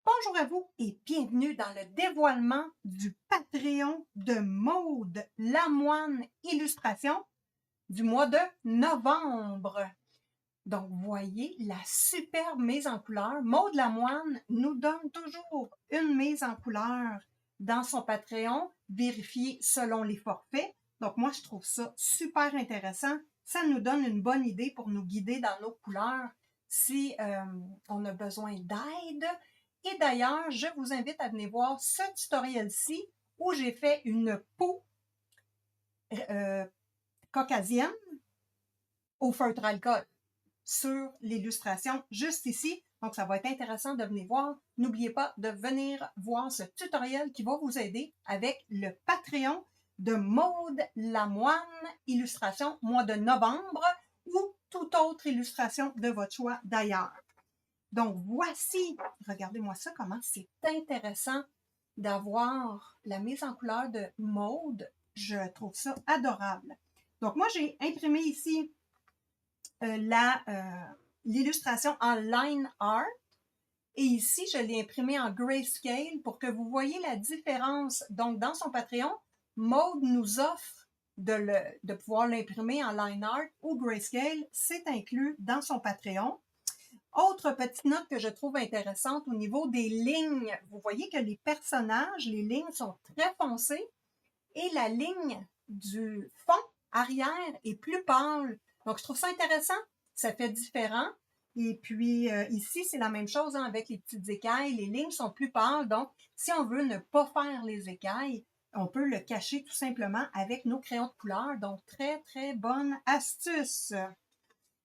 Bonjour à vous et bienvenue dans le dévoilement du Patreon de Maude Lamoine Illustration du mois de novembre. Donc, voyez la superbe mise en couleur. Maude Lamoine nous donne toujours une mise en couleur dans son Patreon, vérifiée selon les forfaits. Donc, moi, je trouve ça super intéressant. Ça nous donne une bonne idée pour nous guider dans nos couleurs si on a besoin d'aide. Et d'ailleurs, je vous invite à venir voir ce tutoriel-ci où j'ai fait une peau caucasienne au feutre alcool sur l'illustration juste ici. Donc, ça va être intéressant de venir voir. N'oubliez pas de venir voir ce tutoriel qui va vous aider avec le Patreon de Maude Lamoine Illustration mois de novembre ou toute autre illustration de votre choix d'ailleurs. Donc, voici, regardez-moi ça, comment c'est intéressant d'avoir la mise en couleur de Maude. Je trouve ça adorable. Donc, moi, j'ai imprimé ici l'illustration en line art. Et ici, je l'ai imprimé en grayscale pour que vous voyez la différence. Donc, dans son Patreon, Maude nous offre de pouvoir l'imprimer en line art ou grayscale. C'est inclus dans son Patreon. Autre petite note que je trouve intéressante au niveau des lignes. Vous voyez que les personnages, les lignes sont très foncées et la ligne du fond arrière est plus pâle. Donc, je trouve ça intéressant. Ça fait différent. Et puis, ici, c'est la même chose hein, avec les petites écailles. Les lignes sont plus pâles. Donc, si on veut ne pas faire les écailles, on peut le cacher tout simplement avec nos crayons de couleur. Donc, très, très bonne astuce.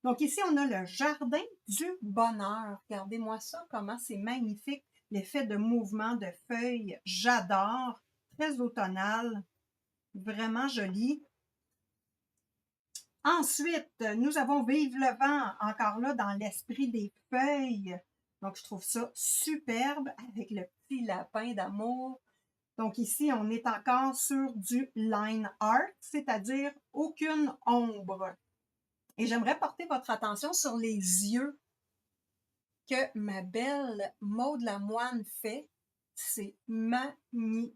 Donc, ici, on a le jardin du bonheur. Regardez-moi ça, comment c'est magnifique. L'effet de mouvement de feuilles, j'adore. Très automnal. Vraiment joli. Ensuite, nous avons Vive le vent, encore là, dans l'esprit des feuilles. Donc, je trouve ça superbe avec le petit lapin d'amour. Donc, ici, on est encore sur du line art, c'est-à-dire aucune ombre. Et j'aimerais porter votre attention sur les yeux que ma belle Maude Lamoine fait. C'est magnifique.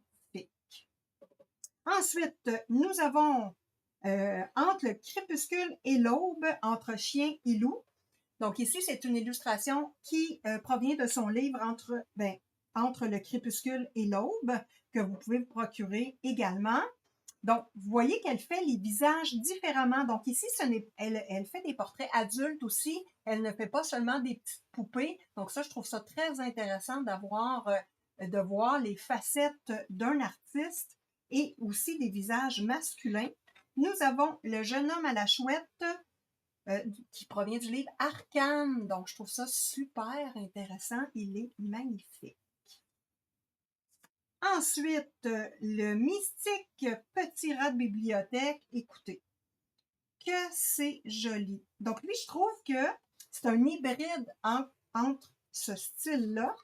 Ensuite, nous avons entre le crépuscule et l'aube, entre chien et loup. Donc ici, c'est une illustration qui provient de son livre entre le crépuscule et l'aube, que vous pouvez vous procurer également. Donc, vous voyez qu'elle fait les visages différemment. Donc ici, elle fait des portraits adultes aussi. Elle ne fait pas seulement des petites poupées. Donc ça, je trouve ça très intéressant de voir les facettes d'un artiste et aussi des visages masculins. Nous avons le jeune homme à la chouette qui provient du livre Arcane. Donc, je trouve ça super intéressant. Il est magnifique. Ensuite, le mystique petit rat de bibliothèque. Écoutez, que c'est joli. Donc, lui, je trouve que c'est un hybride entre ce style-là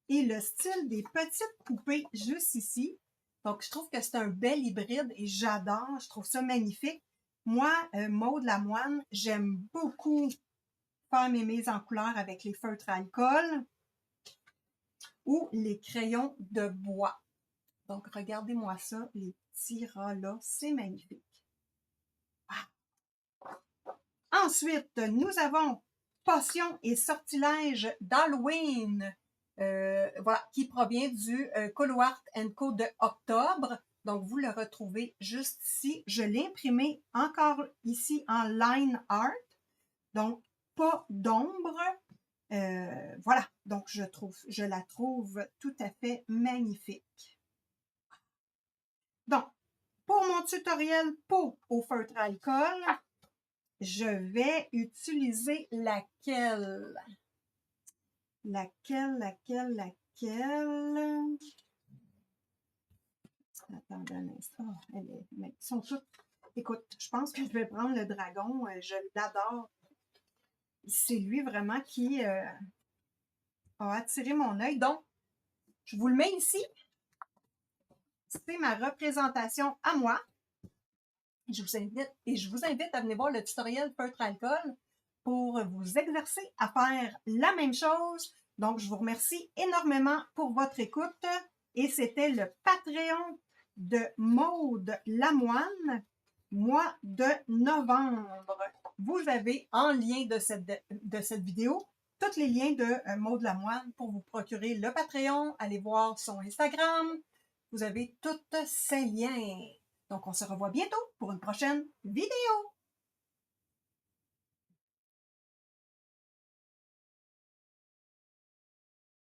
et le style des petites poupées juste ici. Donc, je trouve que c'est un bel hybride et j'adore. Je trouve ça magnifique. Moi, Maude Lamoine, j'aime beaucoup faire mes mises en couleur avec les feutres alcool ou les crayons de bois. Donc, regardez-moi ça, les petits rats là, c'est magnifique. Ah. Ensuite, nous avons Potions et sortilèges d'Halloween, voilà, qui provient du Coloart & Co de octobre. Donc, vous le retrouvez juste ici. Je l'ai imprimé encore ici en line art. Donc, pas d'ombre. Voilà, donc je la trouve tout à fait magnifique. Donc, pour mon tutoriel peau au feutre alcool, je vais utiliser laquelle? Laquelle? Attendez un instant. Ils sont toutes... Écoute, je pense que je vais prendre le dragon. Je l'adore. C'est lui vraiment qui a attiré mon œil. Donc, je vous le mets ici. C'est ma représentation à moi. Je vous invite à venir voir le tutoriel feutre alcool pour vous exercer à faire la même chose Donc, je vous remercie énormément pour votre écoute et c'était le Patreon de Maude Lamoine, mois de novembre. Vous avez en lien de cette vidéo tous les liens de Maude Lamoine pour vous procurer le Patreon. Allez voir son Instagram. Vous avez tous ces liens. Donc, on se revoit bientôt pour une prochaine vidéo.